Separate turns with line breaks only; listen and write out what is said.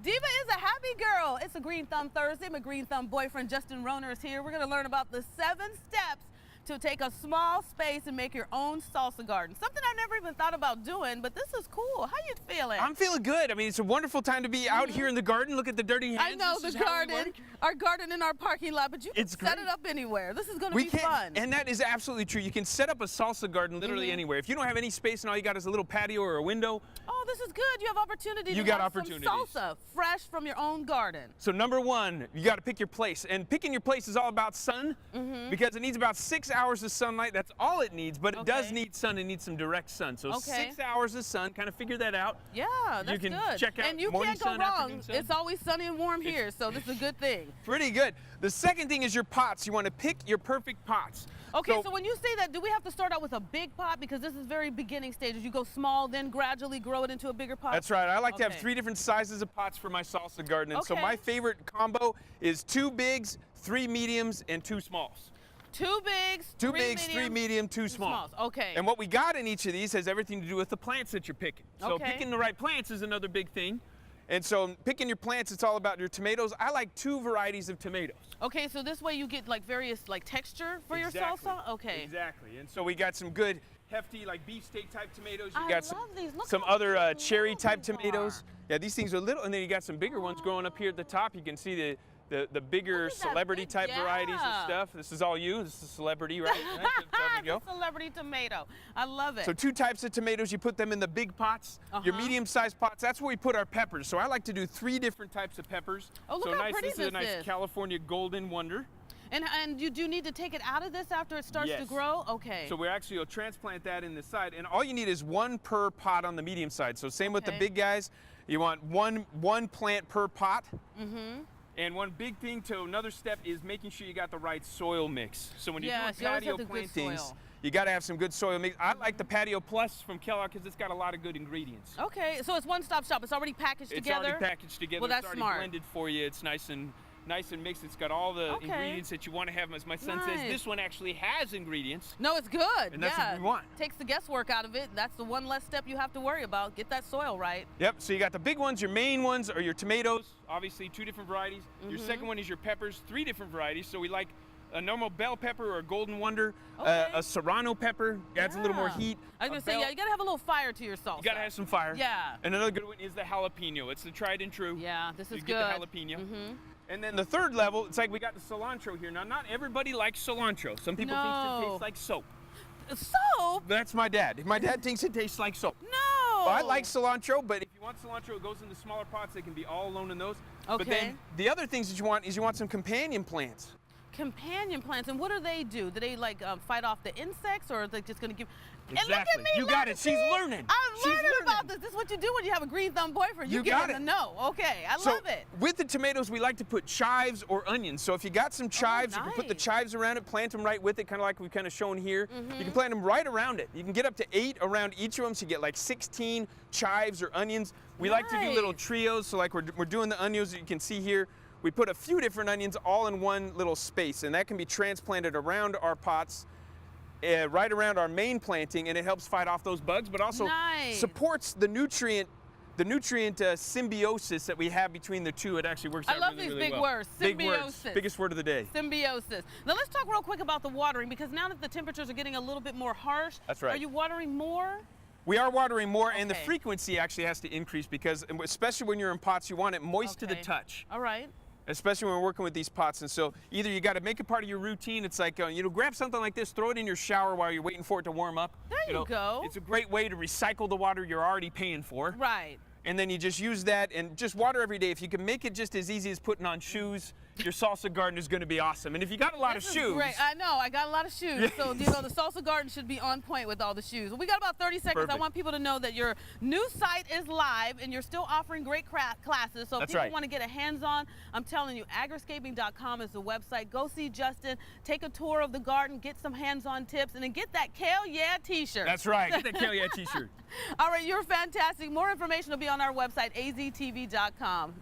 Diva is a happy girl. It's a Green Thumb Thursday. My Green Thumb boyfriend, Justin Rohner, is here. We're going to learn about the 7 steps to take a small space and make your own salsa garden. Something I never even thought about doing, but this is cool. How you feeling?
I'm feeling good. I mean, it's a wonderful time to be out here in the garden. Look at the dirty hands.
I know, the garden, our garden in our parking lot, but you can set it up anywhere. This is going to be fun.
And that is absolutely true. You can set up a salsa garden literally anywhere. If you don't have any space and all you got is a little patio or a window.
Oh, this is good. You have opportunity to have some salsa fresh from your own garden.
So number 1, you got to pick your place. And picking your place is all about sun because it needs about 6 hours of sunlight. That's all it needs, but it does need sun. It needs some direct sun. So 6 hours of sun, kind of figure that out.
Yeah, that's
good. You can check out
and you
morning
can't go
sun,
wrong.
sun.
It's always sunny and warm here, so this is a good thing.
Pretty good. The second thing is your pots. You want to pick your perfect pots.
Okay, so when you say that, do we have to start out with a big pot? Because this is very beginning stages. You go small, then gradually grow it into a bigger pot?
That's right. I like to have 3 different sizes of pots for my salsa garden. And so my favorite combo is 2 bigs, 3 mediums, and 2 smalls.
2 bigs,
3 medium, 2 smalls.
Okay.
And what we got in each of these has everything to do with the plants that you're picking. So picking the right plants is another big thing. And so picking your plants, it's all about your tomatoes. I like 2 varieties of tomatoes.
Okay, so this way you get like various like texture for your salsa? Okay.
Exactly. And so we got some good hefty like beefsteak type tomatoes. You
I
got
love these. Look
some
how
other cherry type tomatoes. Yeah, these things are little, and then you got some bigger ones growing up here at the top. You can see the bigger celebrity type varieties and stuff. This is all you. This is celebrity, right? There we go.
Celebrity tomato. I love it.
So 2 types of tomatoes. You put them in the big pots. Your medium-sized pots. That's where we put our peppers. So I like to do 3 different types of peppers.
Oh, look how pretty
this is a nice California Golden Wonder.
And you do need to take it out of this after it starts to grow? Okay.
So we'll transplant that in the side. And all you need is 1 per pot on the medium side. So same with the big guys. You want one plant per pot. And one big thing to another step is making sure you got the right soil mix. So when you're doing patio plantings, you got to have some good soil mix. I like the Patio Plus from Kellogg because it's got a lot of good ingredients.
Okay, so it's one-stop shop. It's already packaged together?
It's already packaged together.
Well, that's
it's already blended for you. It's nice and mixed. It's got all the ingredients that you want to have. As my son says, this one actually has ingredients.
No, it's good.
And that's what we want.
Takes the guesswork out of it. That's the one less step you have to worry about. Get that soil right.
Yep, so you got the big ones. Your main ones are your tomatoes, obviously 2 different varieties. Your second one is your peppers, 3 different varieties. So we like a normal bell pepper or a golden wonder, a serrano pepper, adds a little more heat.
I was going to say, you got to have a little fire to your salsa.
You got to have some fire.
Yeah.
And another good one is the jalapeno. It's the tried and true.
Yeah, this is
good.
You
get the jalapeno. And then the third level, it's like we got the cilantro here. Now, not everybody likes cilantro. Some people think it tastes like soap.
Soap?
That's my dad. My dad thinks it tastes like soap.
No.
Well, I like cilantro, but if you want cilantro, it goes into smaller pots. They can be all alone in those.
Okay.
But then the other things that you want is you want some companion plants.
Companion plants, and what do they do? Do they like fight off the insects, or are they just going to give?
Exactly.
And look at me,
you got it. She's learning.
I'm learning about this. This is what you do when you have a green thumb boyfriend. You get in the know. Okay, I love it.
With the tomatoes, we like to put chives or onions. So if you got some chives, you can put the chives around it, plant them right with it, kind of like we've kind of shown here. You can plant them right around it. You can get up to 8 around each of them, so you get like 16 chives or onions. We like to do little trios, so like we're doing the onions that you can see here. We put a few different onions all in one little space, and that can be transplanted around our pots, right around our main planting, and it helps fight off those bugs, but also supports the nutrient symbiosis that we have between the 2. It actually works out really, really well.
I love these big words. Symbiosis.
Big words. Biggest word of the day.
Symbiosis. Now let's talk real quick about the watering, because now that the temperatures are getting a little bit more harsh,
that's right.
Are you watering more?
We are watering more, and the frequency actually has to increase because, especially when you're in pots, you want it moist to the touch.
All right.
Especially when we're working with these pots. And so either you got to make it part of your routine. It's like, grab something like this, throw it in your shower while you're waiting for it to warm up.
There you go.
It's a great way to recycle the water you're already paying for.
Right.
And then you just use that and just water every day. If you can make it just as easy as putting on shoes, your salsa garden is going to be awesome. And if you got a lot of shoes.
Great. I know, I got a lot of shoes. So, the salsa garden should be on point with all the shoes. Well, we got about 30 seconds. I want people to know that your new site is live and you're still offering great classes. So if people want to get a hands-on, I'm telling you, Agriscaping.com is the website. Go see Justin, take a tour of the garden, get some hands-on tips, and then get that Kale Yeah t-shirt.
That's right. Get that Kale Yeah t-shirt.
All right, you're fantastic. More information will be on our website, AZTV.com.